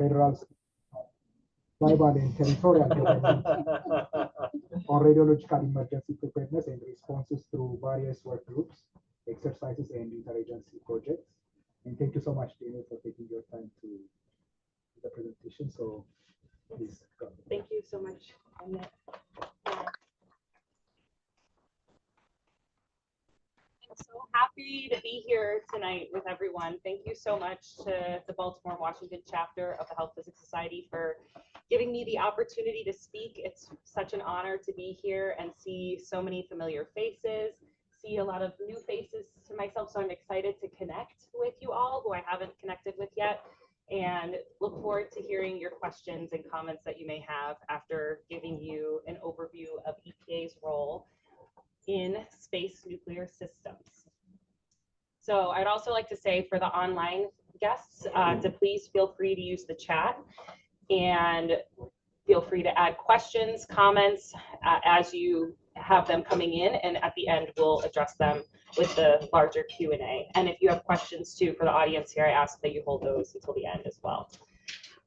federal, tribal, and territorial on radiological emergency preparedness and responses through various work groups, exercises, and interagency projects. And thank you so much, Diane, for taking your time to do the presentation. So please go. Thank you so much. I'm so happy to be here tonight with everyone. Thank you so much to the Baltimore and Washington chapter of the Health Physics Society for giving me the opportunity to speak. It's such an honor to be here and see so many familiar faces, see a lot of new faces to myself. So I'm excited to connect with you all who I haven't connected with yet, and look forward to hearing your questions and comments that you may have after giving you an overview of EPA's role in space nuclear systems. So I'd also like to say for the online guests to please feel free to use the chat and feel free to add questions, comments as you have them coming in, and at the end we'll address them with the larger Q&A. And if you have questions too for the audience here, I ask that you hold those until the end as well.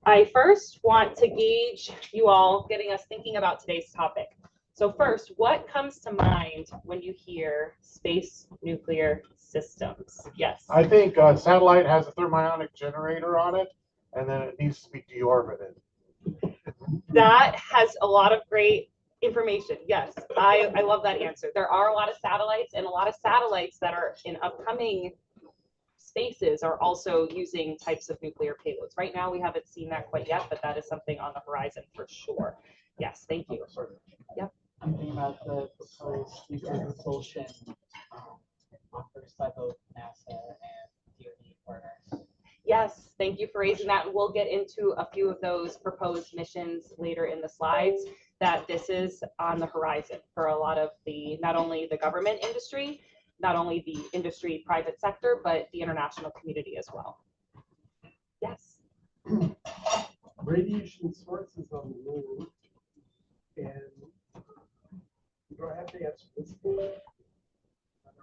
I first want to gauge you all, getting us thinking about today's topic. So first, what comes to mind when you hear space nuclear systems? Yes. I think a satellite has a thermionic generator on it, and then it needs to be deorbited. That has a lot of great information. Yes, I love that answer. There are a lot of satellites, and a lot of satellites that are in upcoming spaces are also using types of nuclear payloads. Right now, we haven't seen that quite yet, but that is something on the horizon for sure. Yes, thank you. Yep. I'm thinking about the proposed nuclear propulsion offers by both NASA and DoD partners. Yes, thank you for raising that. We'll get into a few of those proposed missions later in the slides, that this is on the horizon for a lot of the, not only the government industry, not only the industry private sector, but the international community as well. Yes. Radiation sources on the moon, and do I have to answer this one?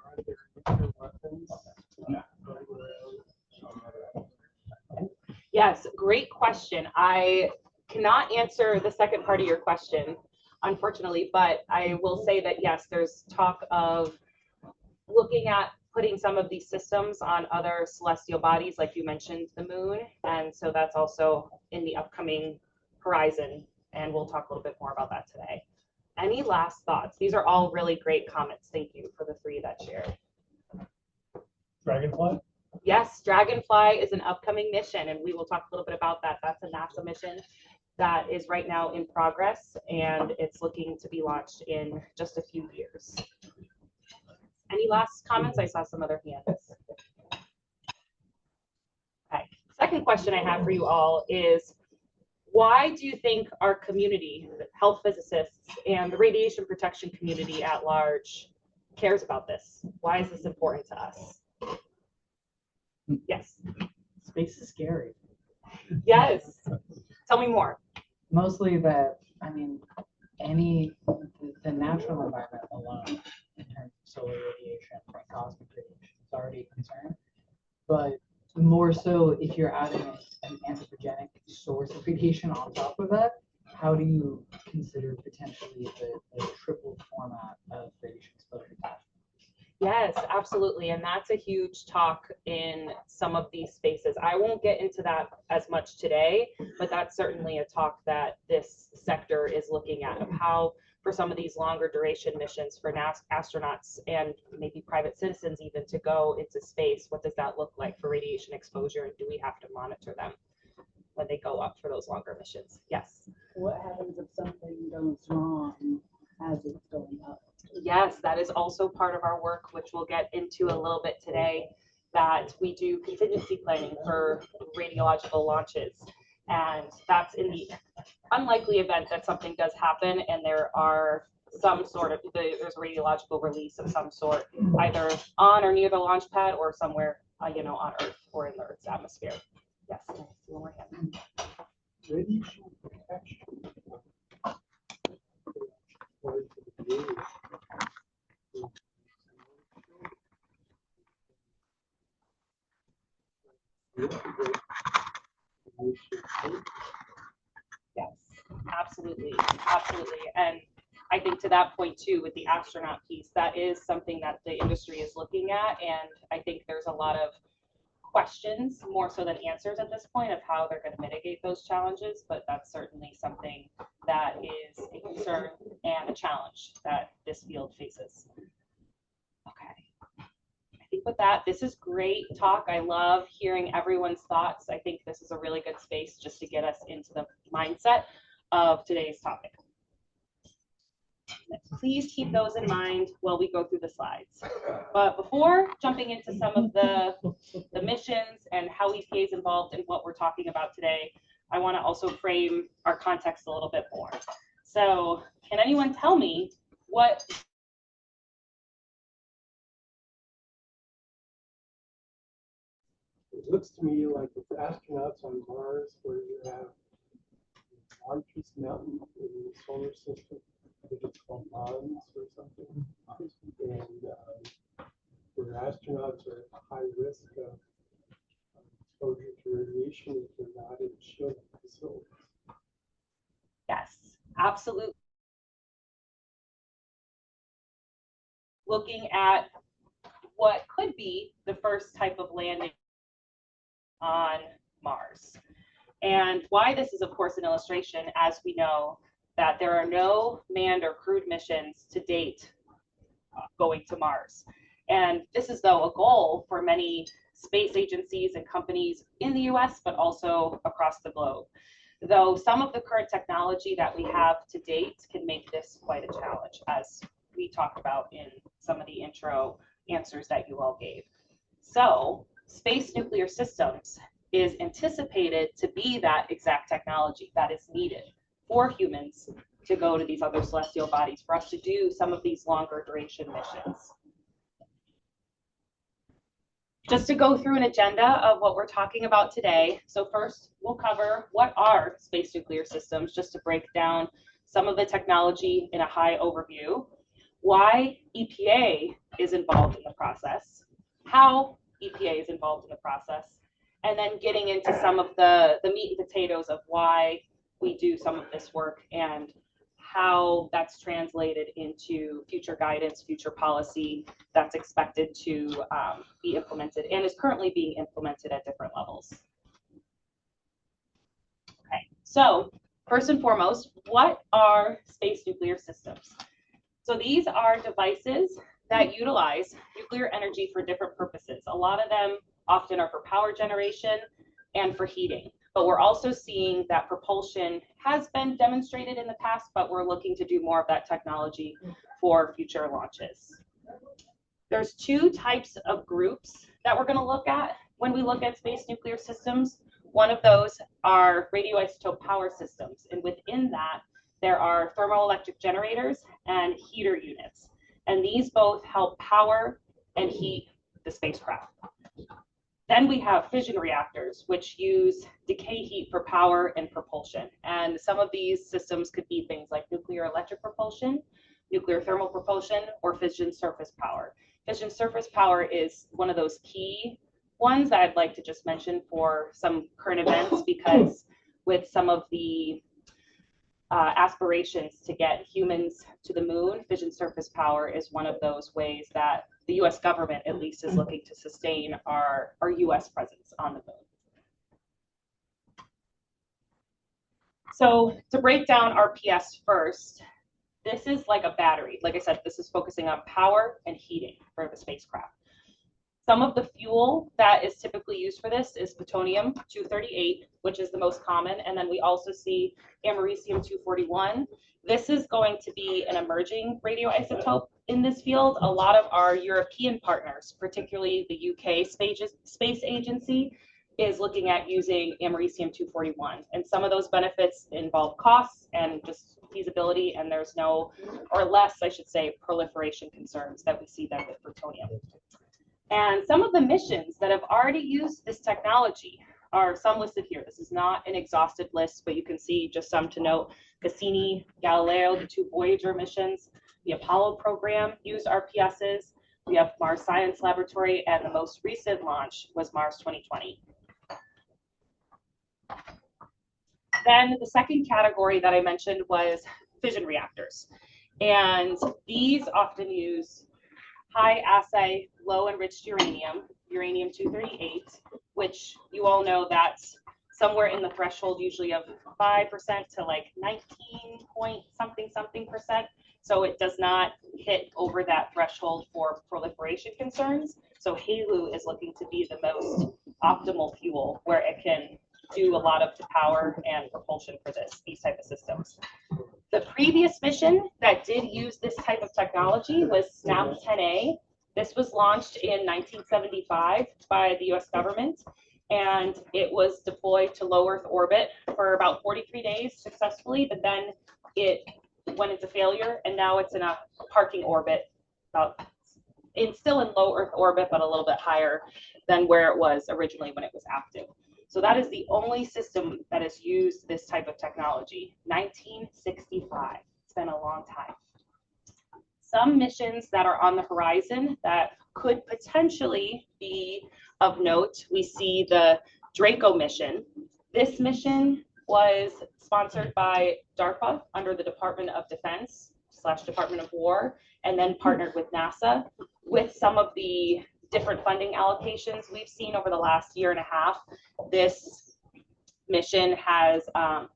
Are there nuclear weapons going around? Yes, great question. I cannot answer the second part of your question, unfortunately, but I will say that yes, there's talk of looking at putting some of these systems on other celestial bodies, like you mentioned, the moon, and so that's also in the upcoming horizon, and we'll talk a little bit more about that today. Any last thoughts? These are all really great comments. Thank you for the three that shared. Dragonfly? Yes, Dragonfly is an upcoming mission, and we will talk a little bit about that. That's a NASA mission that is right now in progress, and it's looking to be launched in just a few years. Any last comments? I saw some other hands. Okay. Second question I have for you all is, why do you think our community, health physicists, and the radiation protection community at large cares about this? Why is this important to us? Yes. Space is scary. Yes. Tell me more. Mostly that, I mean, the natural environment alone, in terms of solar radiation and cosmic radiation, is already a concern. But more so if you're adding an anthropogenic source of radiation on top of that, how do you consider potentially the triple format of radiation exposure? Yes, absolutely. And that's a huge talk in some of these spaces. I won't get into that as much today, but that's certainly a talk that this sector is looking at, of how for some of these longer duration missions for astronauts and maybe private citizens even to go into space, what does that look like for radiation exposure, and do we have to monitor them when they go up for those longer missions? Yes. What happens if something goes wrong as it's going up? Yes, that is also part of our work, which we'll get into a little bit today, that we do contingency planning for radiological launches. And that's in the unlikely event that something does happen and there are some sort of, there's a radiological release of some sort, either on or near the launch pad or somewhere, you know, on Earth or in the Earth's atmosphere. Yes, one more hand. Radiation protection. Yes, absolutely, absolutely. And I think to that point too, with the astronaut piece, that is something that the industry is looking at. And I think there's a lot of questions, more so than answers at this point, of how they're going to mitigate those challenges. But that's certainly something that is a concern and a challenge that this field faces. Okay. I think with that, this is great talk. I love hearing everyone's thoughts. I think this is a really good space just to get us into the mindset of today's topic. Please keep those in mind while we go through the slides. But before jumping into some of the missions and how EPA is involved in what we're talking about today, I want to also frame our context a little bit more. So can anyone tell me what It looks to me like it's astronauts on Mars where you have the largest mountain in the solar system. I think it's called Mons or something. And where astronauts are at high risk of exposure to radiation if they're not in shielded facilities. Yes, absolutely. Looking at what could be the first type of landing on Mars. And why this is, of course, an illustration, as we know that there are no manned or crewed missions to date going to Mars. And this is, though, a goal for many space agencies and companies in the US, but also across the globe. Though some of the current technology that we have to date can make this quite a challenge, as we talked about in some of the intro answers that you all gave. So space nuclear systems is anticipated to be that exact technology that is needed for humans to go to these other celestial bodies, for us to do some of these longer duration missions. Just to go through an agenda of what we're talking about today. So first, we'll cover what are space nuclear systems, just to break down some of the technology in a high overview, why EPA is involved in the process, how EPA is involved in the process, and then getting into some of the meat and potatoes of why we do some of this work and how that's translated into future guidance, future policy that's expected to be implemented and is currently being implemented at different levels. Okay, so first and foremost, what are space nuclear systems? So these are devices that utilize nuclear energy for different purposes. A lot of them often are for power generation and for heating. But we're also seeing that propulsion has been demonstrated in the past, but we're looking to do more of that technology for future launches. There's two types of groups that we're going to look at when we look at space nuclear systems. One of those are radioisotope power systems, and within that, there are thermoelectric generators and heater units. And these both help power and heat the spacecraft. Then we have fission reactors, which use decay heat for power and propulsion. And some of these systems could be things like nuclear electric propulsion, nuclear thermal propulsion, or fission surface power. Fission surface power is one of those key ones that I'd like to just mention for some current events, because with some of the aspirations to get humans to the moon, fission surface power is one of those ways that the US government at least is looking to sustain our US presence on the moon. So to break down RPS first, this is like a battery. Like I said, this is focusing on power and heating for the spacecraft. Some of the fuel that is typically used for this is plutonium-238, which is the most common. And then we also see americium-241. This is going to be an emerging radioisotope in this field. A lot of our European partners, particularly the UK Space Agency, is looking at using americium-241. And some of those benefits involve costs and just feasibility, and there's no, or less, I should say, proliferation concerns that we see then with plutonium. And some of the missions that have already used this technology are some listed here. This is not an exhaustive list, but you can see just some to note. Cassini, Galileo, the two Voyager missions, the Apollo program used RPSs. We have Mars Science Laboratory, and the most recent launch was Mars 2020. Then the second category that I mentioned was fission reactors. And these often use high assay, low enriched uranium, uranium-238, which you all know that's somewhere in the threshold usually of 5% to like 19 point something percent. So it does not hit over that threshold for proliferation concerns. So HALEU is looking to be the most optimal fuel where it can do a lot of the power and propulsion for these type of systems. The previous mission that did use this type of technology was SNAP-10A. This was launched in 1975 by the US government, and it was deployed to low Earth orbit for about 43 days successfully, but then it went into failure, and now it's in a parking orbit, still in low Earth orbit, but a little bit higher than where it was originally when it was active. So that is the only system that has used this type of technology, 1965. It's been a long time. Some missions that are on the horizon that could potentially be of note, we see the Draco mission. This mission was sponsored by DARPA under the Department of Defense / Department of War, and then partnered with NASA. With some of the different funding allocations we've seen over the last year and a half, this mission has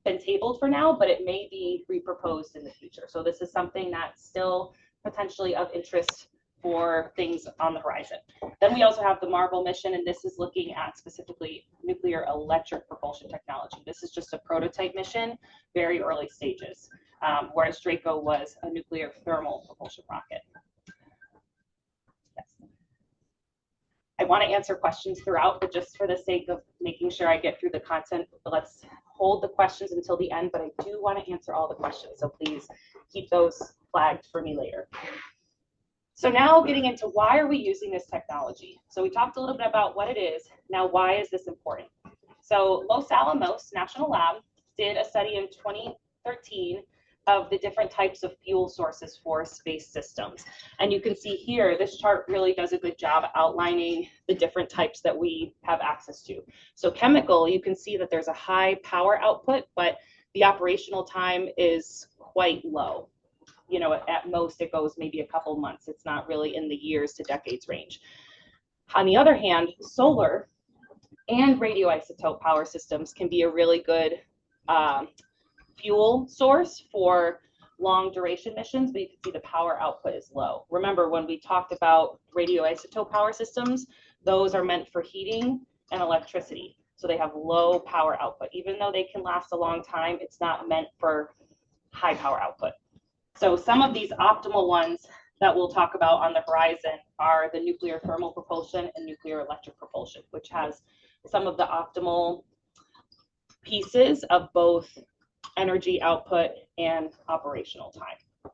been tabled for now, but it may be reproposed in the future. So this is something that's still potentially of interest for things on the horizon. Then we also have the Marble mission, and this is looking at specifically nuclear electric propulsion technology. This is just a prototype mission, very early stages, whereas Draco was a nuclear thermal propulsion rocket. Yes. I want to answer questions throughout, but just for the sake of making sure I get through the content, let's hold the questions until the end, but I do want to answer all the questions, so please keep those flagged for me later. So now getting into why are we using this technology? So we talked a little bit about what it is. Now, why is this important? So Los Alamos National Lab did a study in 2013 of the different types of fuel sources for space systems. And you can see here, this chart really does a good job outlining the different types that we have access to. So chemical, you can see that there's a high power output, but the operational time is quite low. You know, at most it goes maybe a couple months. It's not really in the years to decades range. On the other hand, solar and radioisotope power systems can be a really good fuel source for long duration missions, but you can see the power output is low. Remember, when we talked about radioisotope power systems, those are meant for heating and electricity. So they have low power output. Even though they can last a long time, it's not meant for high power output. So some of these optimal ones that we'll talk about on the horizon are the nuclear thermal propulsion and nuclear electric propulsion, which has some of the optimal pieces of both energy output and operational time.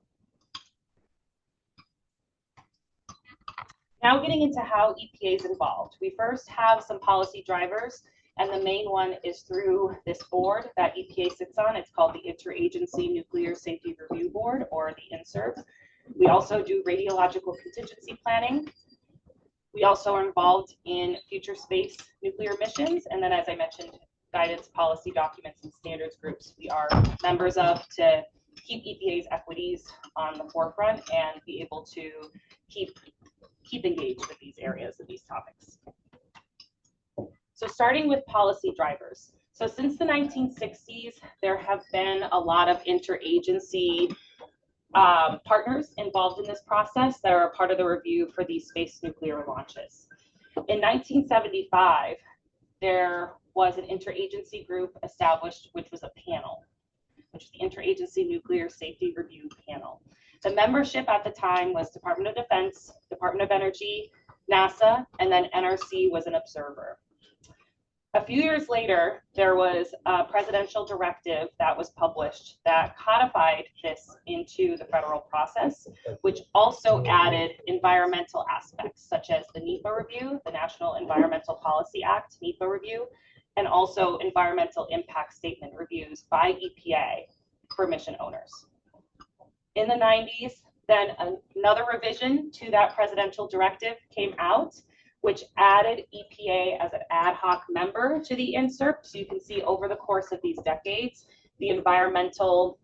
Now getting into how EPA is involved. We first have some policy drivers, and the main one is through this board that EPA sits on. It's called the Interagency Nuclear Safety Review Board, or the INSRB. We also do radiological contingency planning. We also are involved in future space nuclear missions, and then, as I mentioned, guidance, policy documents, and standards groups we are members of to keep EPA's equities on the forefront and be able to keep engaged with these areas and these topics. So starting with policy drivers. So since the 1960s, there have been a lot of interagency partners involved in this process that are a part of the review for these space nuclear launches. In 1975, there was an interagency group established, which was a panel, which is the Interagency Nuclear Safety Review Panel. The membership at the time was Department of Defense, Department of Energy, NASA, and then NRC was an observer. A few years later, there was a presidential directive that was published that codified this into the federal process, which also added environmental aspects such as the NEPA review, the National Environmental Policy Act, NEPA review, and also environmental impact statement reviews by EPA for mission owners. In the 90s, then another revision to that presidential directive came out, which added EPA as an ad hoc member to the INSERP. So you can see over the course of these decades, the environmental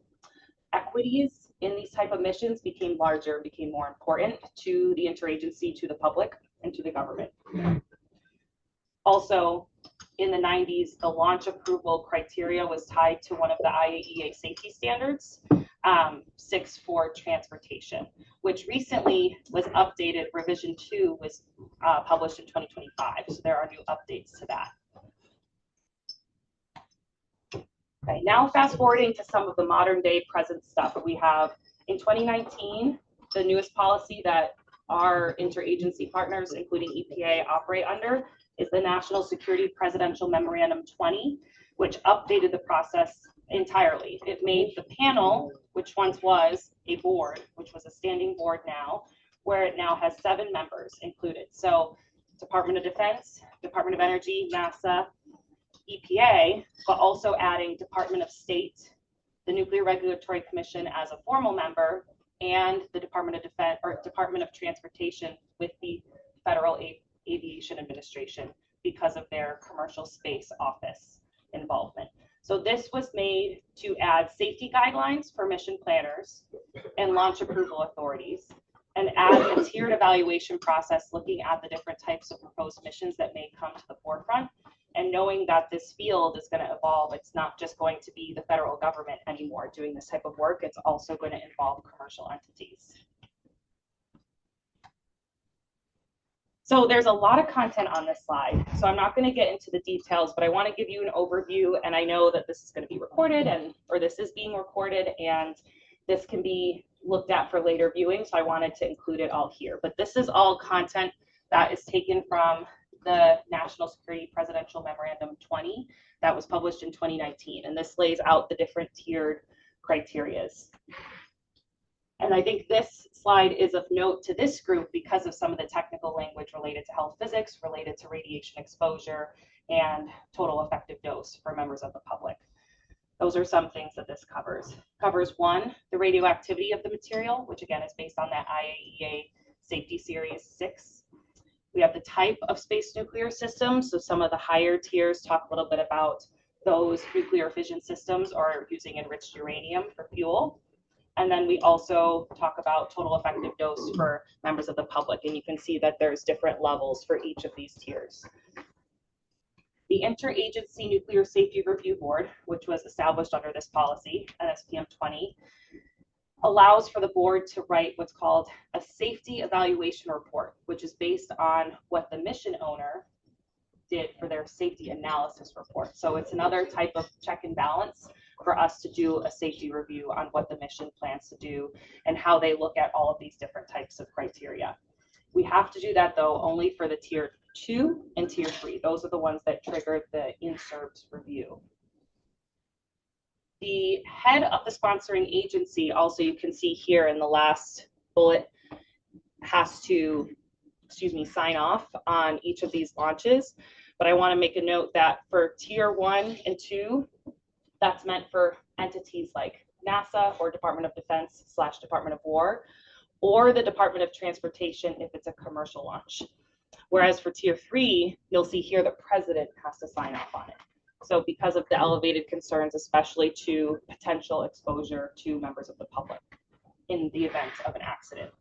equities in these type of missions became larger, became more important to the interagency, to the public, and to the government. Also, in the 90s, the launch approval criteria was tied to one of the IAEA safety standards, 6 for transportation, which recently was updated. Revision 2 was published in 2025, so there are new updates to that. Okay, now fast forwarding to some of the modern day present stuff. We have in 2019, the newest policy that our interagency partners, including EPA, operate under is the National Security Presidential Memorandum 20, which updated the process entirely. It made the panel, which once was a board, which was a standing board now, where it now has 7 members included. So Department of Defense, Department of Energy, NASA, EPA, but also adding Department of State, the Nuclear Regulatory Commission as a formal member, and the Department of Defense or Department of Transportation with the Federal Aviation Administration because of their commercial space office involvement. So this was made to add safety guidelines for mission planners and launch approval authorities, and add a tiered evaluation process looking at the different types of proposed missions that may come to the forefront. And knowing that this field is going to evolve, it's not just going to be the federal government anymore doing this type of work, it's also going to involve commercial entities. So there's a lot of content on this slide, so I'm not going to get into the details, but I want to give you an overview, and I know that this is going to be recorded, or this is being recorded, and this can be looked at for later viewing, so I wanted to include it all here. But this is all content that is taken from the National Security Presidential Memorandum 20 that was published in 2019, and this lays out the different tiered criterias. And I think this slide is of note to this group because of some of the technical language related to health physics, related to radiation exposure, and total effective dose for members of the public. Those are some things that this covers. Covers 1, the radioactivity of the material, which again is based on that IAEA Safety Series 6. We have the type of space nuclear systems. So some of the higher tiers talk a little bit about those nuclear fission systems or using enriched uranium for fuel. And then we also talk about total effective dose for members of the public. And you can see that there's different levels for each of these tiers. The Interagency Nuclear Safety Review Board, which was established under this policy, NSPM 20, allows for the board to write what's called a safety evaluation report, which is based on what the mission owner did for their safety analysis report. So it's another type of check and balance for us to do a safety review on what the mission plans to do and how they look at all of these different types of criteria. We have to do that though only for the tier 2 and tier 3. Those are the ones that triggered the INSERP's review. The head of the sponsoring agency, also you can see here in the last bullet, has to, sign off on each of these launches. But I want to make a note that for tier 1 and 2, that's meant for entities like NASA or Department of Defense / Department of War, or the Department of Transportation if it's a commercial launch. Whereas for tier 3, you'll see here the president has to sign off on it. So because of the elevated concerns, especially to potential exposure to members of the public in the event of an accident.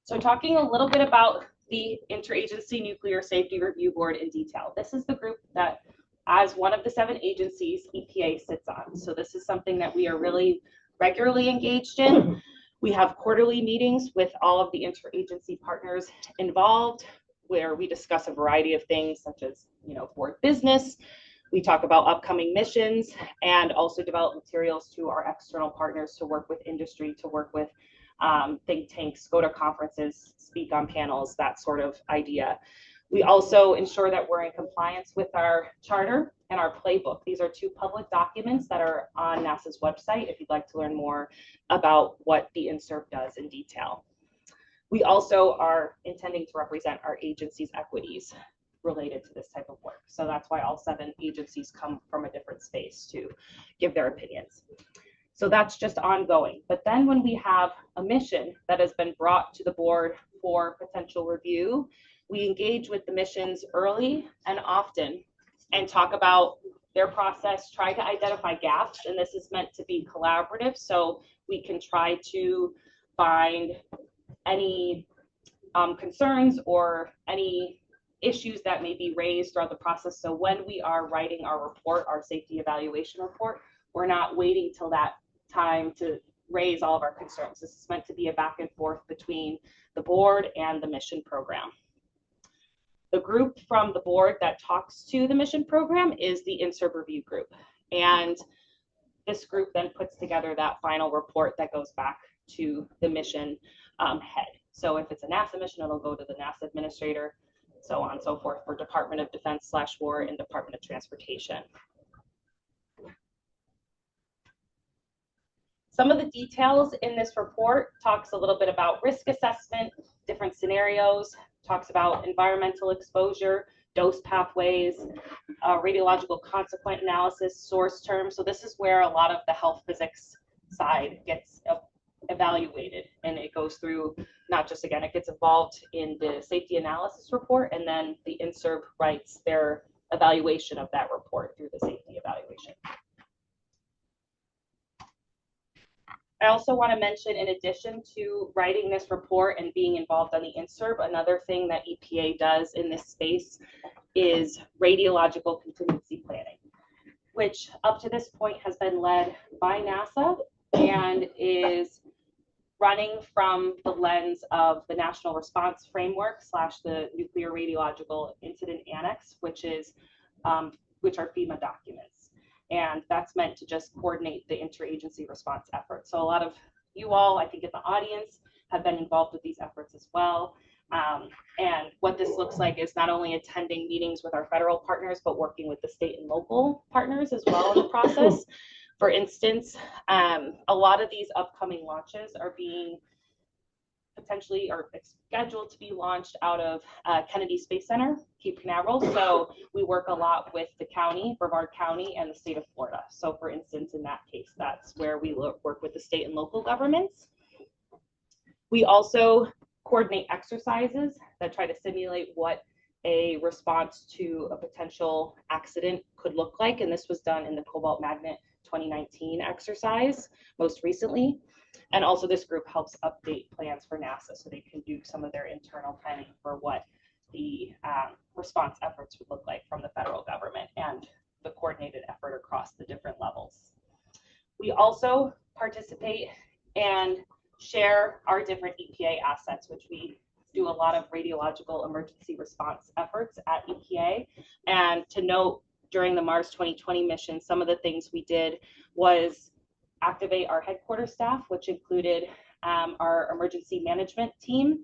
So talking a little bit about the Interagency Nuclear Safety Review Board in detail. This is the group that, as one of the 7 agencies, EPA sits on. So this is something that we are really regularly engaged in. We have quarterly meetings with all of the interagency partners involved, where we discuss a variety of things such as, board business. We talk about upcoming missions and also develop materials to our external partners to work with industry, to work with think tanks, go to conferences, speak on panels, that sort of idea. We also ensure that we're in compliance with our charter and our playbook. These are 2 public documents that are on NASA's website if you'd like to learn more about what the INSERP does in detail. We also are intending to represent our agency's equities related to this type of work. So that's why all 7 agencies come from a different space to give their opinions. So that's just ongoing. But then when we have a mission that has been brought to the board for potential review, we engage with the missions early and often and talk about their process, try to identify gaps, and this is meant to be collaborative, so we can try to find any concerns or any issues that may be raised throughout the process. So when we are writing our report, our safety evaluation report, we're not waiting till that time to raise all of our concerns. This is meant to be a back and forth between the board and the mission program. The group from the board that talks to the mission program is the INSERB review group. And this group then puts together that final report that goes back to the mission head. So if it's a NASA mission, it'll go to the NASA administrator, so on and so forth for Department of Defense / War and Department of Transportation. Some of the details in this report talks a little bit about risk assessment, different scenarios, talks about environmental exposure, dose pathways, radiological consequent analysis, source terms. So this is where a lot of the health physics side gets evaluated, and it goes through, not just, again, it gets involved in the safety analysis report, and then the INSERB writes their evaluation of that report through the safety evaluation. I also want to mention, in addition to writing this report and being involved on the INSERB, another thing that EPA does in this space is radiological contingency planning, which up to this point has been led by NASA and is running from the lens of the National Response Framework / the Nuclear Radiological Incident Annex, which are FEMA documents. And that's meant to just coordinate the interagency response efforts. So a lot of you all, I think, in the audience have been involved with these efforts as well. And what this looks like is not only attending meetings with our federal partners, but working with the state and local partners as well in the process. For instance, a lot of these upcoming launches are being potentially or scheduled to be launched out of Kennedy Space Center, Cape Canaveral. So we work a lot with the county, Brevard County, and the state of Florida. So for instance, in that case, that's where we work with the state and local governments. We also coordinate exercises that try to simulate what a response to a potential accident could look like. And this was done in the Cobalt Magnet 2019 exercise most recently. And also this group helps update plans for NASA so they can do some of their internal planning for what the response efforts would look like from the federal government and the coordinated effort across the different levels. We also participate and share our different EPA assets, which we do a lot of radiological emergency response efforts at EPA. And to note, during the Mars 2020 mission, some of the things we did was activate our headquarters staff, which included our emergency management team,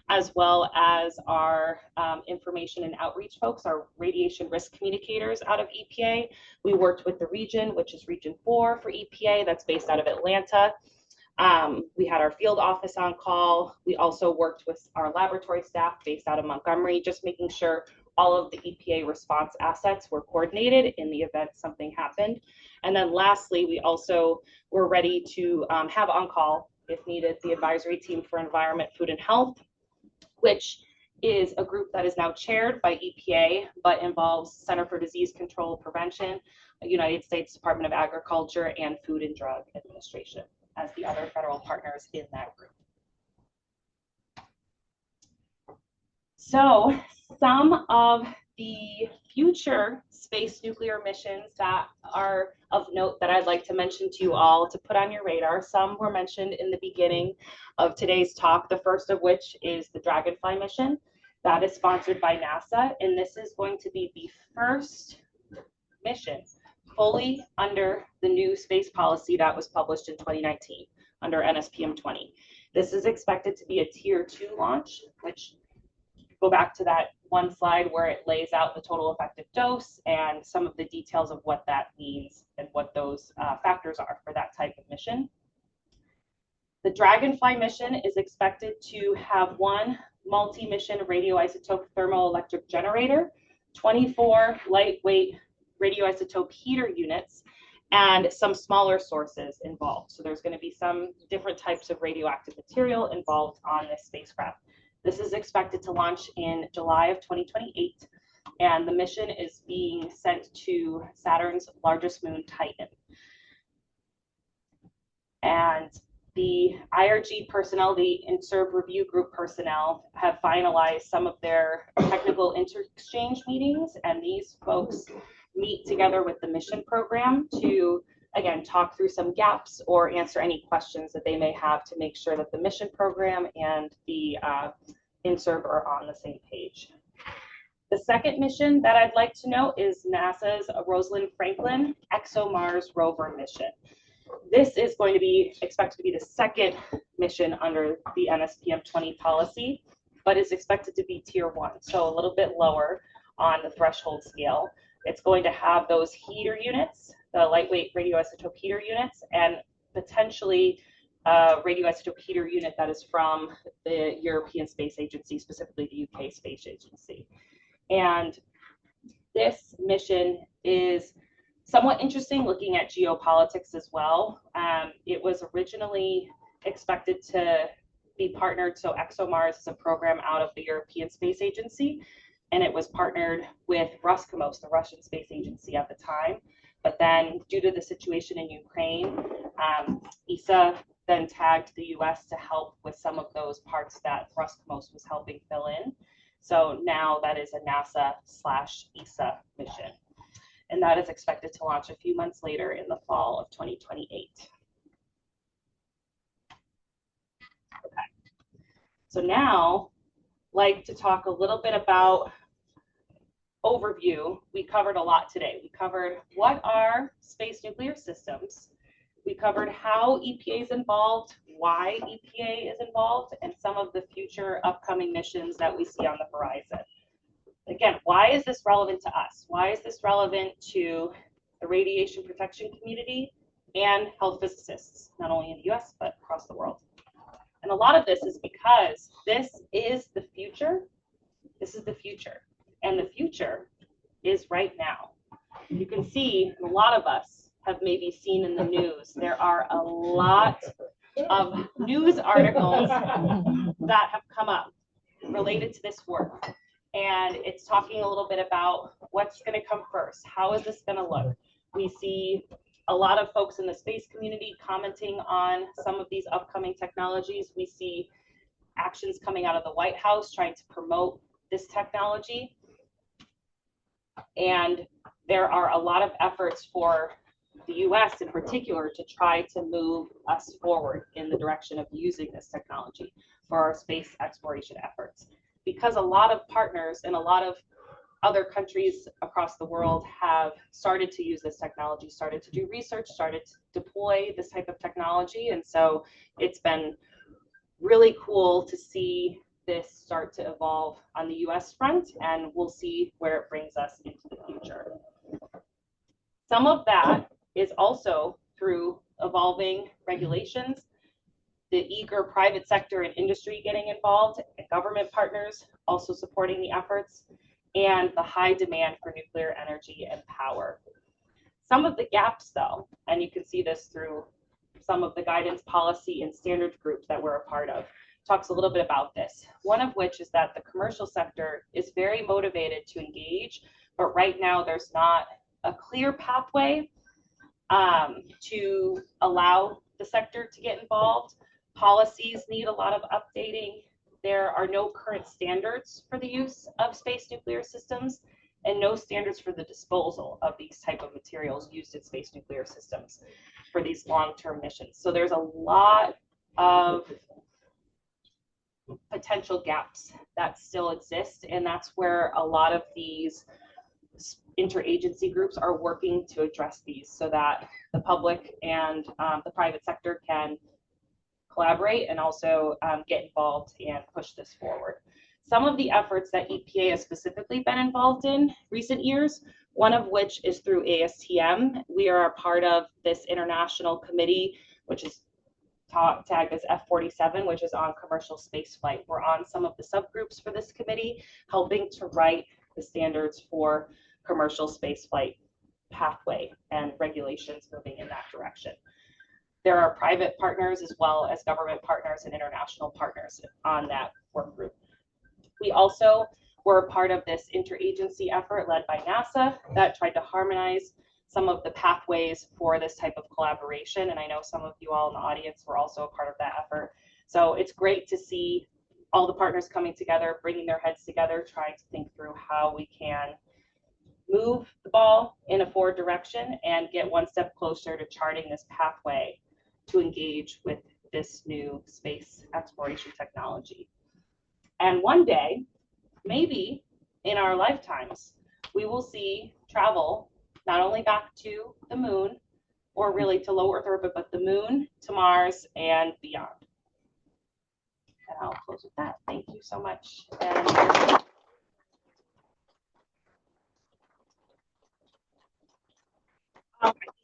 as well as our information and outreach folks, our radiation risk communicators out of EPA. We worked with the region, which is Region 4 for EPA, that's based out of Atlanta. We had our field office on call. We also worked with our laboratory staff based out of Montgomery, just making sure all of the EPA response assets were coordinated in the event something happened. And then lastly, we also were ready to have on call, if needed, the advisory team for environment, food, and health, which is a group that is now chaired by EPA, but involves Center for Disease Control and Prevention, United States Department of Agriculture, and Food and Drug Administration as the other federal partners in that group. So some of the future space nuclear missions that are of note that I'd like to mention to you all to put on your radar. Some were mentioned in the beginning of today's talk, the first of which is the Dragonfly mission. That is sponsored by NASA, and this is going to be the first mission fully under the new space policy that was published in 2019 under NSPM 20. This is expected to be a Tier 2 launch, which go back to that one slide where it lays out the total effective dose and some of the details of what that means and what those factors are for that type of mission. The Dragonfly mission is expected to have one multi-mission radioisotope thermoelectric generator, 24 lightweight radioisotope heater units, and some smaller sources involved. So there's going to be some different types of radioactive material involved on this spacecraft. This is expected to launch in July of 2028, and the mission is being sent to Saturn's largest moon, Titan. And the IRG personnel, the In-Serv Review Group personnel, have finalized some of their technical inter-exchange meetings, and these folks meet together with the mission program to, again, talk through some gaps or answer any questions that they may have to make sure that the mission program and the In-Serv are on the same page. The second mission that I'd like to note is NASA's Rosalind Franklin ExoMars rover mission. This is going to be expected to be the second mission under the NSPM 20 policy, but is expected to be tier 1, so a little bit lower on the threshold scale. It's going to have those heater units, the lightweight radioisotope heater units, and potentially a radioisotope heater unit that is from the European Space Agency, specifically the UK Space Agency. And this mission is somewhat interesting, looking at geopolitics as well. It was originally expected to be partnered, so ExoMars is a program out of the European Space Agency, and it was partnered with Roskosmos, the Russian space agency at the time. But then, due to the situation in Ukraine, ESA then tagged the US to help with some of those parts that Roskosmos was helping fill in. So now that is a NASA/ESA mission. And that is expected to launch a few months later in the fall of 2028. Okay. So now, like to talk a little bit about overview. We covered a lot today. We covered what are space nuclear systems. We covered how EPA is involved, why EPA is involved, and some of the future upcoming missions that we see on the horizon. Again, why is this relevant to us? Why is this relevant to the radiation protection community and health physicists, not only in the US, but across the world? And a lot of this is because this is the future. This is the future. And the future is right now. You can see a lot of us have maybe seen in the news, there are a lot of news articles that have come up related to this work. And it's talking a little bit about what's going to come first. How is this going to look? We see a lot of folks in the space community commenting on some of these upcoming technologies. We see actions coming out of the White House trying to promote this technology. And there are a lot of efforts for the US in particular to try to move us forward in the direction of using this technology for our space exploration efforts. Because a lot of partners and a lot of other countries across the world have started to use this technology, started to do research, started to deploy this type of technology. And so it's been really cool to see this start to evolve on the US front, and we'll see where it brings us into the future. Some of that is also through evolving regulations, the eager private sector and industry getting involved, and government partners also supporting the efforts, and the high demand for nuclear energy and power. Some of the gaps, though, and you can see this through some of the guidance policy and standards groups that we're a part of, talks a little bit about this. One of which is that the commercial sector is very motivated to engage, but right now there's not a clear pathway to allow the sector to get involved. Policies need a lot of updating. There are no current standards for the use of space nuclear systems, and no standards for the disposal of these type of materials used in space nuclear systems for these long-term missions. So there's a lot of potential gaps that still exist, and that's where a lot of these interagency groups are working to address these so that the public and the private sector can collaborate and also get involved and push this forward. Some of the efforts that EPA has specifically been involved in recent years, one of which is through ASTM. We are a part of this international committee, which is tagged as F47, which is on commercial spaceflight. We're on some of the subgroups for this committee, helping to write the standards for commercial spaceflight. pathway and regulations moving in that direction. There are private partners as well as government partners and international partners on that work group. We also were a part of this interagency effort led by NASA that tried to harmonize some of the pathways for this type of collaboration. And I know some of you all in the audience were also a part of that effort. So it's great to see all the partners coming together, bringing their heads together, trying to think through how we can move the ball in a forward direction and get one step closer to charting this pathway to engage with this new space exploration technology. And one day, maybe in our lifetimes, we will see travel not only back to the moon or really to low Earth orbit, but the moon, to Mars, and beyond. And I'll close with that. Thank you so much. And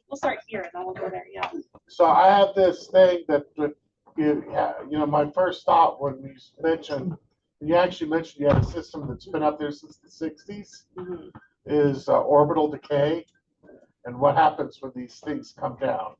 we'll start here and then we'll go there. Yeah. So I have this thing that, you know, my first thought when you actually mentioned you had a system that's been up there since the 60s, is orbital decay, and what happens when these things come down.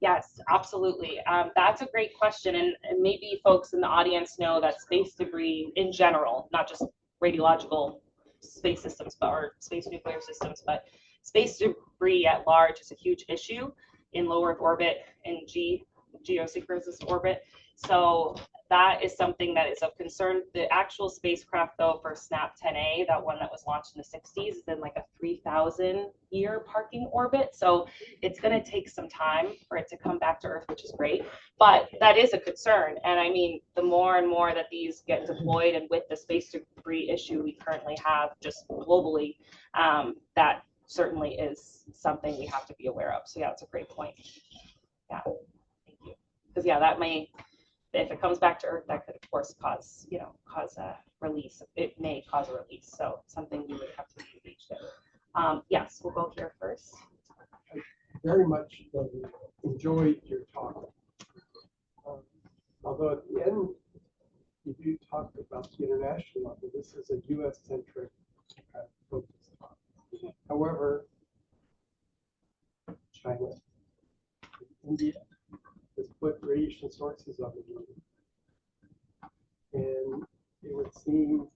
Yes, absolutely. That's a great question. And maybe folks in the audience know that space debris in general, not just radiological space systems, or space nuclear systems, but space debris at large is a huge issue in low Earth orbit and geosynchronous orbit. So that is something that is of concern. The actual spacecraft, though, for SNAP 10A, that one that was launched in the 60s, is in like a 3,000-year parking orbit. So it's going to take some time for it to come back to Earth, which is great. But that is a concern. And I mean, the more and more that these get deployed, and with the space debris issue we currently have just globally, that certainly is something we have to be aware of. So yeah, it's a great point. Yeah, thank you. Because yeah, that may, if it comes back to Earth, that could of course cause a release. It may cause a release. So something you would have to be engaged in. Yes, we'll go here first. I very much enjoyed your talk. Although at the end, you do talk about the international level. This is a U.S.-centric focus. However, China, India has put radiation sources on the moon. And it would seem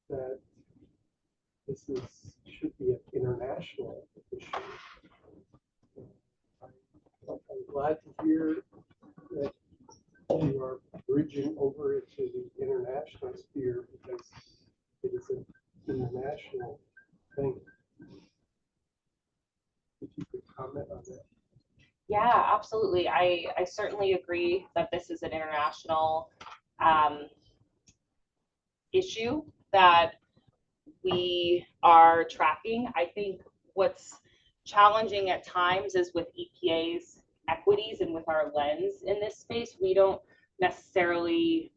that this should be an international issue. I'm glad to hear that you are bridging over into the international sphere, because it is an international thing. If you could comment on that. Yeah, absolutely. I certainly agree that this is an international issue that we are tracking. I think what's challenging at times is with EPA's equities and with our lens in this space, we don't necessarily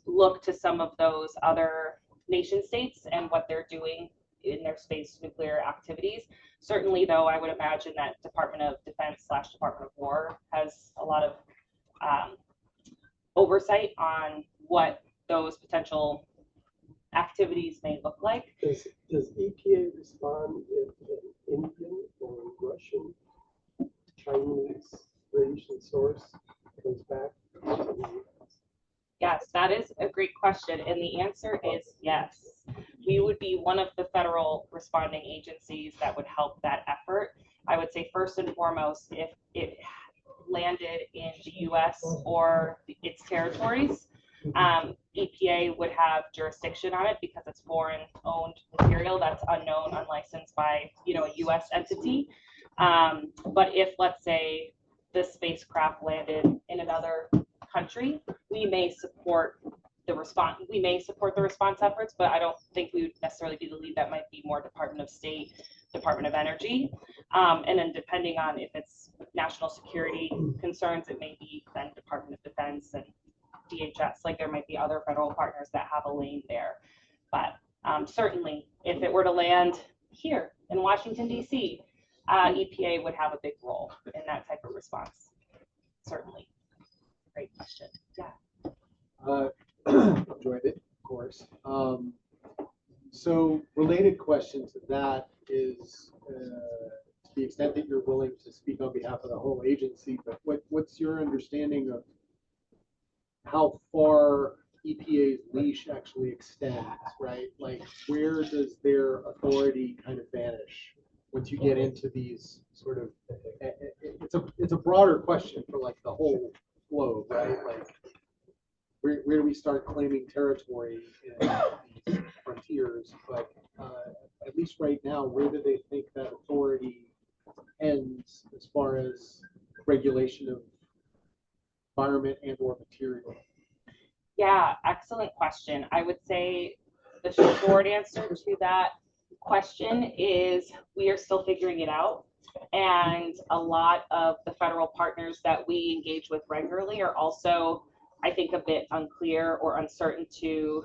look to some of those other nation states and what they're doing in their space nuclear activities. Certainly, though, I would imagine that Department of Defense / Department of War has a lot of oversight on what those potential activities may look like. Does EPA respond if an Indian or Russian, Chinese radiation source goes back to the US? Yes, that is a great question, and the answer is yes. We would be one of the federal responding agencies that would help that effort. I would say first and foremost, if it landed in the US or its territories, EPA would have jurisdiction on it because it's foreign-owned material that's unknown, unlicensed by a US entity. But if, let's say, the spacecraft landed in another country, we may support the response. We may support the response efforts, but I don't think we would necessarily be the lead. That might be more Department of State, Department of Energy, and then depending on if it's national security concerns, it may be then Department of Defense and DHS. Like there might be other federal partners that have a lane there, but certainly if it were to land here in Washington D.C., EPA would have a big role in that type of response. Certainly. Great question. Yeah. Enjoyed it, of course. So related question to that is, to the extent that you're willing to speak on behalf of the whole agency, but what's your understanding of how far EPA's leash actually extends, right? Like, where does their authority kind of vanish once you get into these sort of, it's a broader question for like the whole globe, right? Like, where do we start claiming territory in these frontiers? But at least right now, where do they think that authority ends as far as regulation of environment and or material? Yeah, excellent question. I would say the short answer to that question is we are still figuring it out. And a lot of the federal partners that we engage with regularly are also, I think, a bit unclear or uncertain to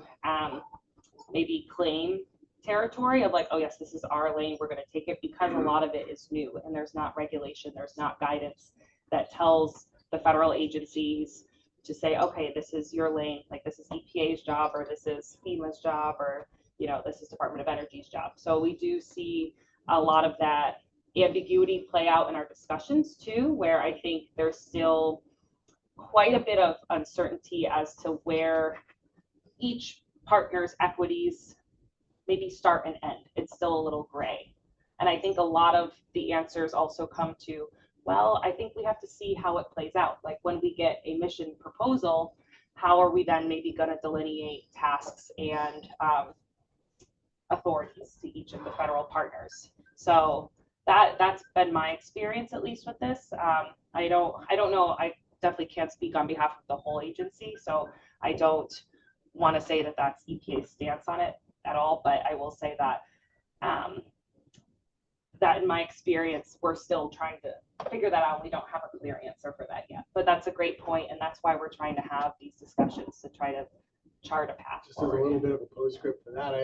maybe claim territory of like, oh yes, this is our lane, we're going to take it, because a lot of it is new and there's not regulation, there's not guidance that tells the federal agencies to say, okay, this is your lane, like this is EPA's job, or this is FEMA's job, or this is Department of Energy's job. So we do see a lot of that ambiguity play out in our discussions too, where I think there's still quite a bit of uncertainty as to where each partner's equities maybe start and end. It's still a little gray. And I think a lot of the answers also come to, well, I think we have to see how it plays out. Like when we get a mission proposal, how are we then maybe going to delineate tasks and authorities to each of the federal partners? So that's been my experience, at least with this. I don't know. I definitely can't speak on behalf of the whole agency, so I don't want to say that that's EPA's stance on it at all. But I will say that that in my experience, we're still trying to figure that out. We don't have a clear answer for that yet. But that's a great point, and that's why we're trying to have these discussions to try to chart a path Just as a little bit of a postscript for that,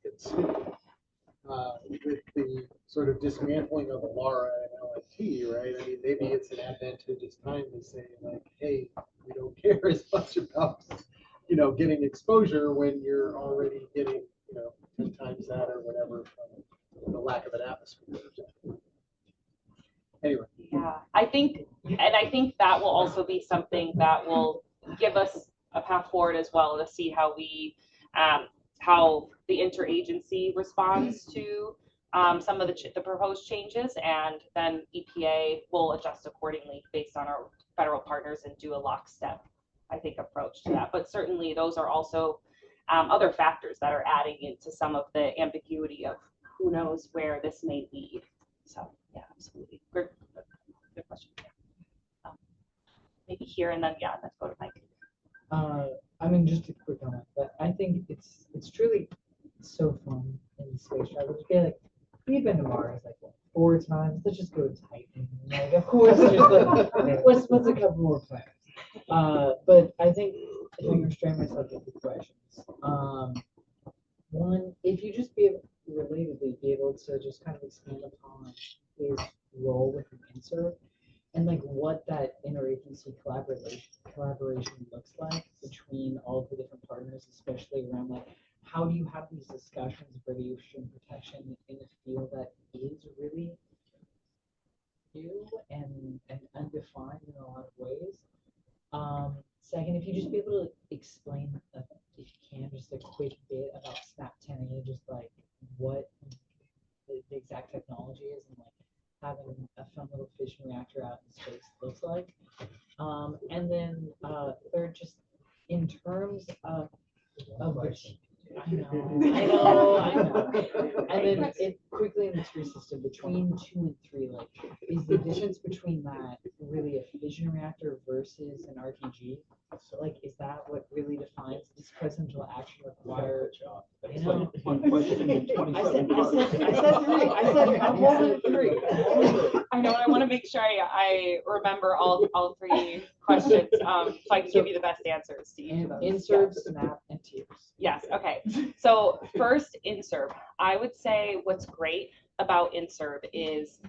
it's with the sort of dismantling of Alara and LFT, right? I mean, maybe it's an advantageous time to say, like, hey, we don't care as much about, getting exposure when you're already getting, 10 times that or whatever from the lack of an atmosphere. Anyway. Yeah, I think that will also be something that will give us a path forward as well to see how we, how the interagency responds to some of the proposed changes, and then EPA will adjust accordingly based on our federal partners and do a lockstep, I think, approach to that. But certainly those are also other factors that are adding into some of the ambiguity of who knows where this may lead. So yeah, absolutely. Good question. Yeah. Maybe here and then, yeah, let's go to Mike. I mean, just a quick comment, but I think it's truly so fun in space travel. Just be like, we've been to Mars like 4 times. Let's just go to Titan. Like, of course, just like, what's a couple more planets? But I think if I can restrain myself to the questions. One, if you just relatedly be able to just kind of expand upon his role with an insert and like what that interagency collaboration looks like between all of the different partners, especially around like how do you have these discussions of radiation protection in a field that is really new and undefined in a lot of ways. Second, if you just be able to explain, if you can, just a quick bit about SNAP 10A, just like what the exact technology is and like having a fun little fission reactor out in space looks like. And then third, just in terms of which, I know. And then it quickly in the tier system between 2 and 3, like, is the difference between that really a fission reactor versus an RTG? So, like, is that what really defines this presidential action required? That's like one question in 27 I said 3. I said I'm holding 3. I know. I want to make sure I remember all 3 questions, so I can give you the best answers to each of those. Insert, SNAP, and tiers. Yes. Okay. So first, INSERB. I would say what's great about INSERB is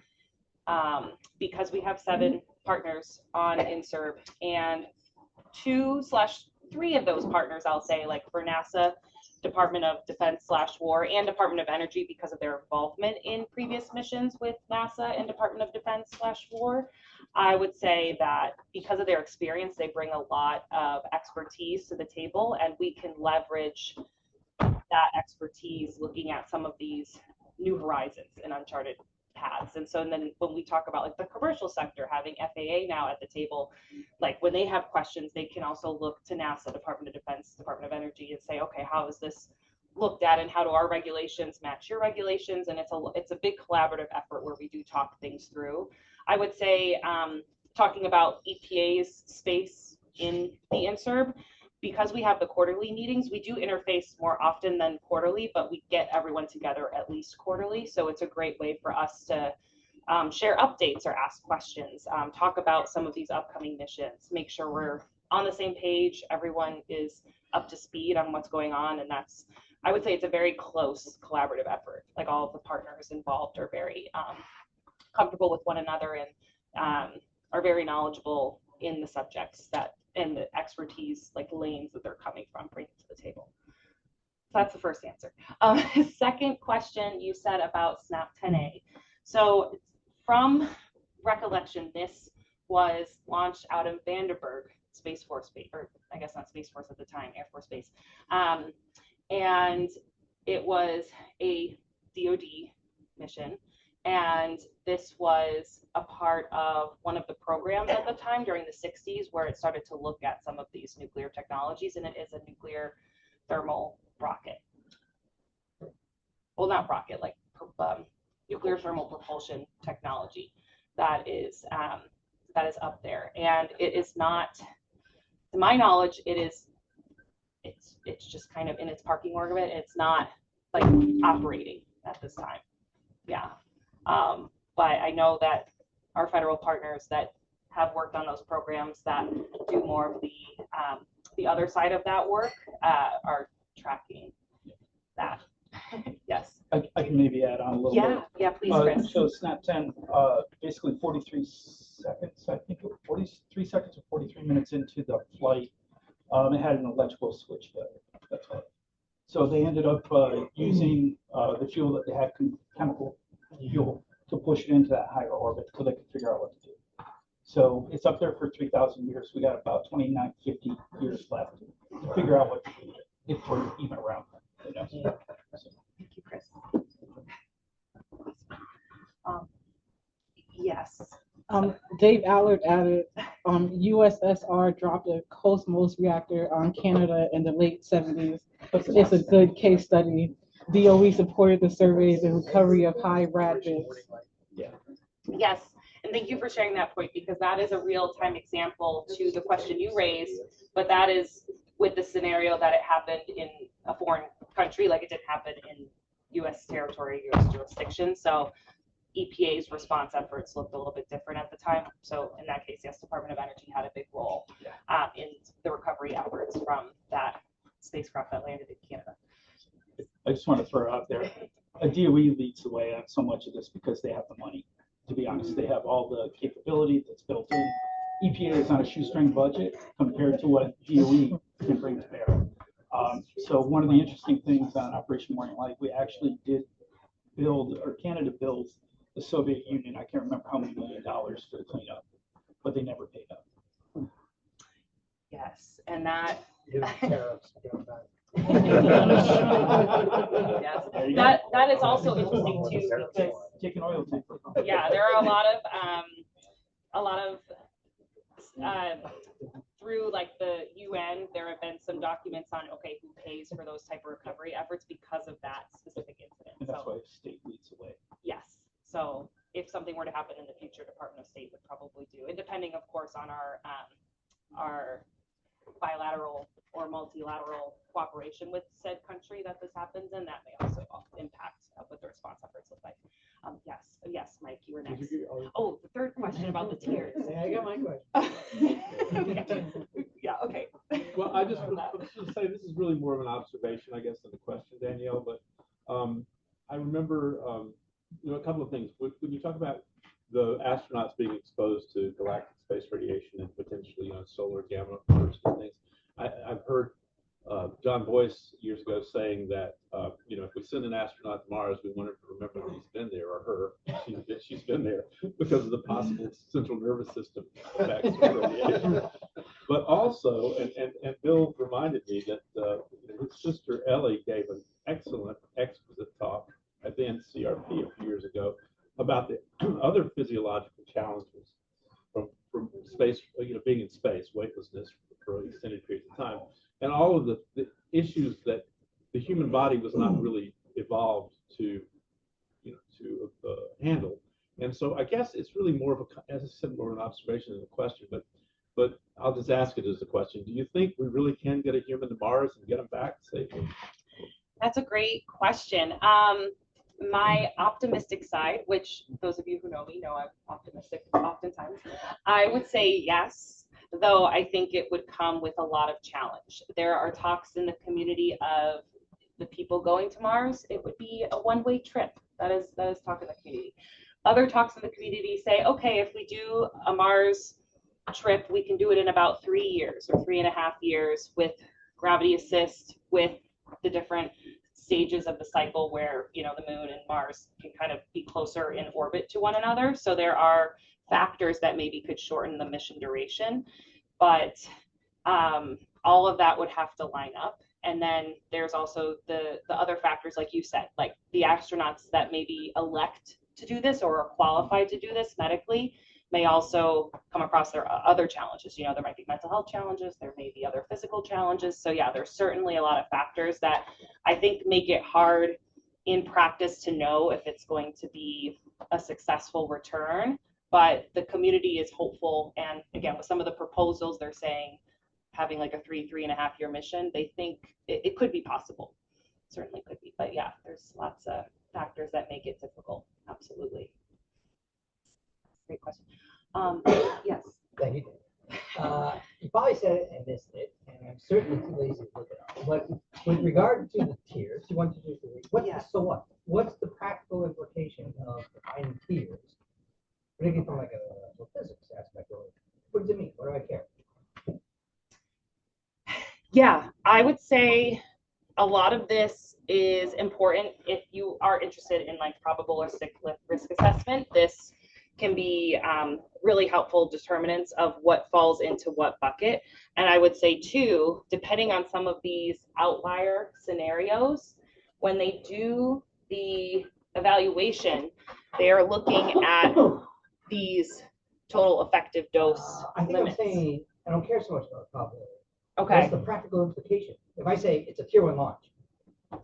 because we have 7 partners on INSERB, and 2/3 of those partners, I'll say, like for NASA, Department of Defense/War and Department of Energy because of their involvement in previous missions with NASA and Department of Defense/War. I would say that because of their experience, they bring a lot of expertise to the table, and we can leverage that expertise looking at some of these new horizons and uncharted paths. And so then when we talk about like the commercial sector, having FAA now at the table, like when they have questions, they can also look to NASA, Department of Defense, Department of Energy, and say, okay, how is this looked at and how do our regulations match your regulations? And it's a big collaborative effort where we do talk things through. I would say talking about EPA's space in the INSERB, because we have the quarterly meetings, we do interface more often than quarterly, but we get everyone together at least quarterly. So it's a great way for us to share updates or ask questions, talk about some of these upcoming missions, make sure we're on the same page, everyone is up to speed on what's going on. And that's, I would say it's a very close collaborative effort. Like all of the partners involved are very comfortable with one another and are very knowledgeable in the subjects that and the expertise, like lanes that they're coming from, bringing to the table. So that's the first answer. Second question you said about SNAP 10A. So from recollection, this was launched out of Vandenberg Space Force Base, or I guess not Space Force at the time, Air Force Base. And it was a DoD mission. And this was a part of one of the programs at the time during the 60s where it started to look at some of these nuclear technologies, and it is a nuclear thermal rocket. Well, not rocket, like nuclear thermal propulsion technology that is up there. And it is not, to my knowledge, it's just kind of in its parking orbit. It's not like operating at this time. Yeah. But I know that our federal partners that have worked on those programs that do more of the other side of that work are tracking that. Yes. I can maybe add on a little bit. Yeah, please, Chris. So SNAP 10, basically 43 seconds, I think 43 seconds or 43 minutes into the flight, it had an electrical switch failure. That's right. So they ended up using the fuel that they had, chemical fuel, to push it into that higher orbit so they could figure out what to do. So it's up there for 3,000 years. We got about 50 years left to figure out what to do if we're even around. You know? So. Thank you, Chris. Yes. Dave Allard added, USSR dropped a Cosmos reactor on Canada in the late 70s. It's a good case study. DOE supported the surveys and recovery of high rad bits. Yeah. Yes, and thank you for sharing that point, because that is a real-time example to the question you raised, but that is with the scenario that it happened in a foreign country, like it didn't happen in U.S. territory, U.S. jurisdiction. So EPA's response efforts looked a little bit different at the time. So in that case, yes, Department of Energy had a big role in the recovery efforts from that spacecraft that landed in Canada. I just want to throw out there, a DOE leads the way on so much of this because they have the money. To be honest, they have all the capability that's built in. EPA is on a shoestring budget compared to what DOE can bring to bear. So one of the interesting things on Operation Morning Light, we actually did build, or Canada built, the Soviet Union. I can't remember how many $1 million for the cleanup, but they never paid up. Yes, and that. Yes, that is also interesting too, because Taking oil yeah, there are a lot of through like the UN, there have been some documents on okay, who pays for those type of recovery efforts because of that specific incident. And that's so, why state leads the way. Yes, so if something were to happen in the future, Department of State would probably do, and depending, of course, on our bilateral or multilateral cooperation with said country that this happens in, that may also impact what the response efforts look like. Yes, Mike, you were next. Oh, the third question about the tiers. Yeah, I got my question. Okay. Yeah, okay. Well, I just want to say this is really more of an observation, I guess, than a question, Danielle. But I remember, a couple of things. When you talk about the astronauts being exposed to galactic space radiation and potentially solar gamma bursts and things, I've heard John Boyce years ago saying that, if we send an astronaut to Mars, we want him to remember that he's been there, or her, she's been there, because of the possible central nervous system effects of radiation. But also, and Bill reminded me that his sister Ellie gave an excellent, exquisite talk at the NCRP a few years ago about the other physiological challenges from space, being in space, weightlessness for extended periods of time, and all of the issues that the human body was not really evolved to handle. And so I guess it's really more of a, as I said, more of an observation than a question, but I'll just ask it as a question. Do you think we really can get a human to Mars and get them back safely? That's a great question. My optimistic side, which those of you who know me know I'm optimistic oftentimes, I would say yes, though I think it would come with a lot of challenge. There are talks in the community of the people going to Mars. It would be a one-way trip. That is talk in the community. Other talks in the community say, okay, if we do a Mars trip, we can do it in about 3 years or 3.5 years with gravity assist, with the different stages of the cycle where the moon and Mars can kind of be closer in orbit to one another. So there are factors that maybe could shorten the mission duration, but all of that would have to line up. And then there's also the other factors, like you said, like the astronauts that maybe elect to do this or are qualified to do this medically may also come across their other challenges. There might be mental health challenges, there may be other physical challenges. So yeah, there's certainly a lot of factors that I think make it hard in practice to know if it's going to be a successful return. But the community is hopeful. And again, with some of the proposals, they're saying having like a 3.5 year mission, they think it could be possible. Certainly could be. But yeah, there's lots of factors that make it difficult. Absolutely. Great question. Yes. Thank you. You probably said it and missed it, and I'm certainly too lazy to look it up. But with regard to the tiers, you want to do so what? What's the practical implication of defining tiers, particularly from like a physics aspect? What does it mean? What do I care? Yeah, I would say a lot of this is important if you are interested in like probabilistic risk assessment. This can be really helpful determinants of what falls into what bucket. And I would say too, depending on some of these outlier scenarios, when they do the evaluation, they are looking at these total effective dose I think limits. I'm saying I don't care so much about probability. Okay. What's the practical implication? If I say it's a tier 1 launch,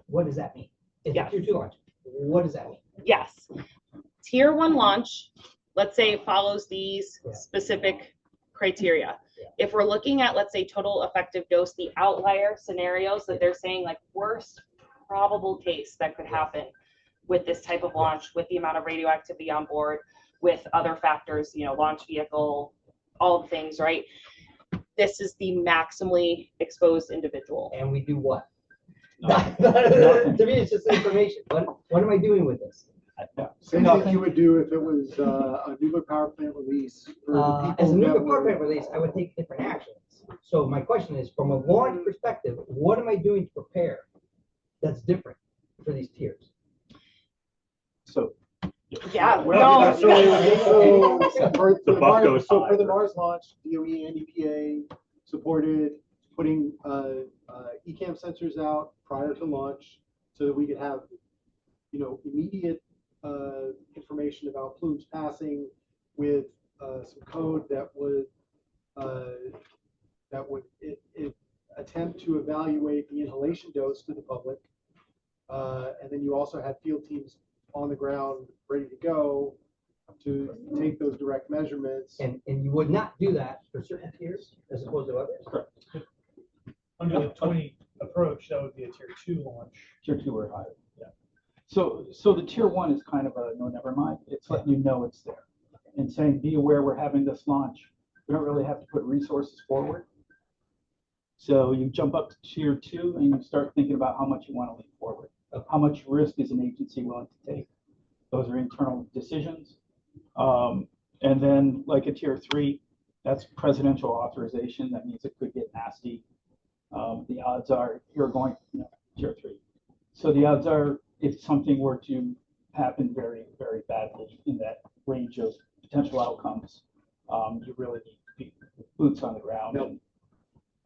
what does that mean? It's a tier 2 launch. What does that mean? Yes. Tier 1 launch, let's say it follows these specific criteria. Yeah. If we're looking at, let's say, total effective dose, the outlier scenarios that they're saying, like worst probable case that could happen with this type of launch, with the amount of radioactivity on board, with other factors, launch vehicle, all the things, right? This is the maximally exposed individual. And we do what? To me, it's just information. What am I doing with this? Same thing you would do if it was a nuclear power plant release. As a nuclear power plant release, I would take different actions. So my question is, from a launch perspective, what am I doing to prepare that's different for these tiers? So for the Mars launch, DOE and EPA supported putting ECAM sensors out prior to launch so that we could have immediate information about plumes passing with some code that would attempt to evaluate the inhalation dose to the public, and then you also had field teams on the ground ready to go to take those direct measurements. And you would not do that for certain tiers as opposed to others? Correct. Under the 20 approach, that would be a tier 2 launch. Tier 2 or higher. Yeah. So the tier 1 is kind of a no, never mind. It's letting you know it's there and saying, be aware we're having this launch. We don't really have to put resources forward. So you jump up to tier 2 and you start thinking about how much you want to lean forward. How much risk is an agency willing to take? Those are internal decisions. And then like a tier 3, that's presidential authorization. That means it could get nasty. the odds are you're going, tier 3. So the odds are if something were to happen very, very badly in that range of potential outcomes, you really need boots on the ground. No. And,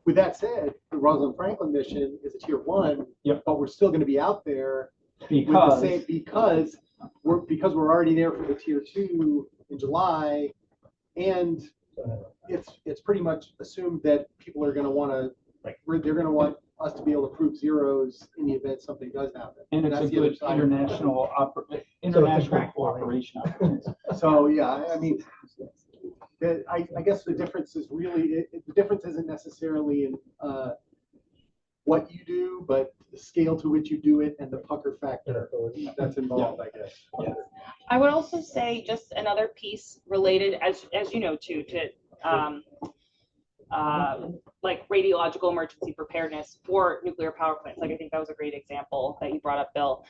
With that said, the Rosalind Franklin mission is a tier 1, Yep. but we're still going to be out there because with the same, because we're already there for the tier 2 in July, and it's pretty much assumed that people are going to want to, they're going to want us to be able to prove zeros in the event something does happen. and it's that's a the other good side. international cooperation opportunity. So yeah, I mean, I guess the difference is really, the difference isn't necessarily in what you do, but the scale to which you do it and the pucker factor that's involved, I guess. Yeah. I would also say just another piece related, as you know, to like radiological emergency preparedness for nuclear power plants. Like I think that was a great example that you brought up, Bill.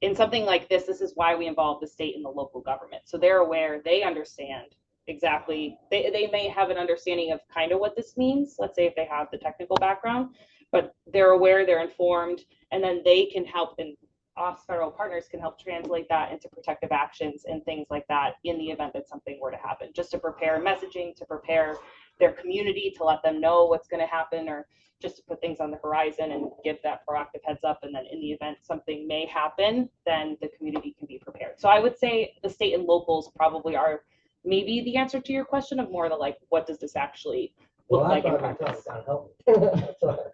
In something like this is why we involve the state and the local government. So they're aware, they understand exactly, they may have an understanding of kind of what this means, let's say if they have the technical background, but they're aware, they're informed, and then they can help, and us federal partners can help translate that into protective actions and things like that in the event that something were to happen, just to prepare messaging, to prepare their community, to let them know what's going to happen, or just to put things on the horizon and give that proactive heads up. And then in the event something may happen, then the community can be prepared. So I would say the state and locals probably are maybe the answer to your question of more the like, what does this actually look like in practice?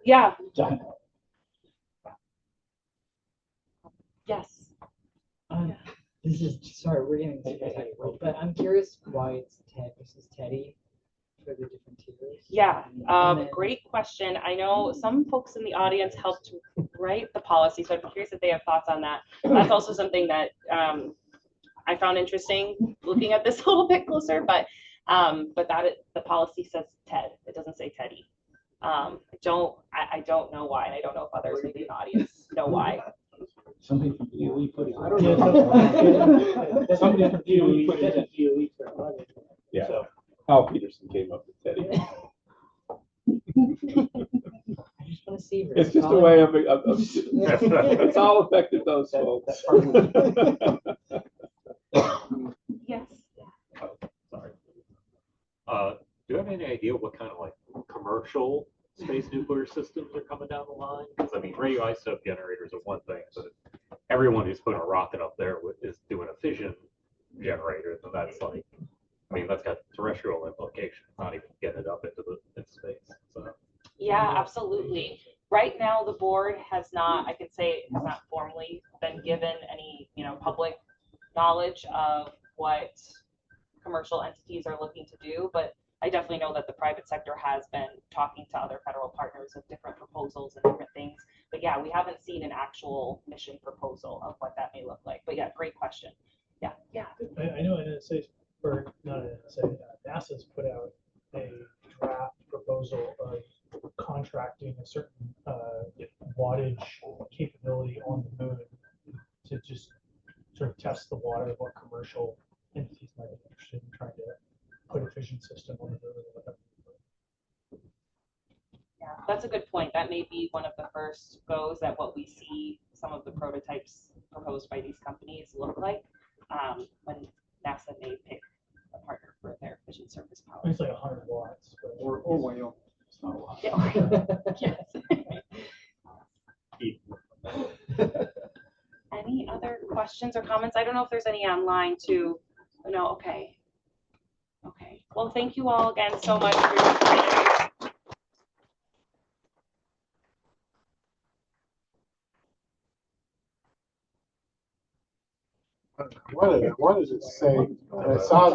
Yeah. Yes. This is, sorry, we're getting super technical, but I'm curious why it's Ted versus Teddy for the different tiers. Yeah, And then- great question. I know some folks in the audience helped write the policy, so I'm curious if they have thoughts on that. That's also something that I found interesting looking at this a little bit closer, but the policy says Ted. It doesn't say Teddy. I don't know why, and I don't know if others maybe in the audience know why. Somebody from DOE put it. I don't know. Somebody from DOE put it. Yeah. Al Peterson came up with Teddy. I just want to see her. It's just a way of it's all affected those folks. Yes. Sorry. Do you have any idea what kind of like commercial space nuclear systems are coming down the line? Because I mean, radioisotope generators are one thing, but everyone who's putting a rocket up there is doing a fission generator, so that's like, I mean, that's got terrestrial implications, not even getting it up into space. So. Yeah, absolutely. Right now, the board has not, I can say, has not formally been given any, public knowledge of what commercial entities are looking to do, but I definitely know that the private sector has been talking to other federal partners of different proposals and different things. But yeah, we haven't seen an actual mission proposal of what that may look like. But yeah, great question. Yeah. I know NSA, or not NSA, NASA's put out a draft proposal of contracting a certain wattage capability on the moon to just sort of test the water of what commercial entities might be interested in trying to put a fission system on the moon or whatever. Yeah, that's a good point. That may be one of the first goes at what we see some of the prototypes proposed by these companies look like when NASA may pick a partner for their fission surface power. It's like 100 watts. But Or Wyoming. It's not a lot. Yeah. Yes. Any other questions or comments? I don't know if there's any online too. No, okay. Okay. Well, thank you all again so much for your time. What does it say? I saw that.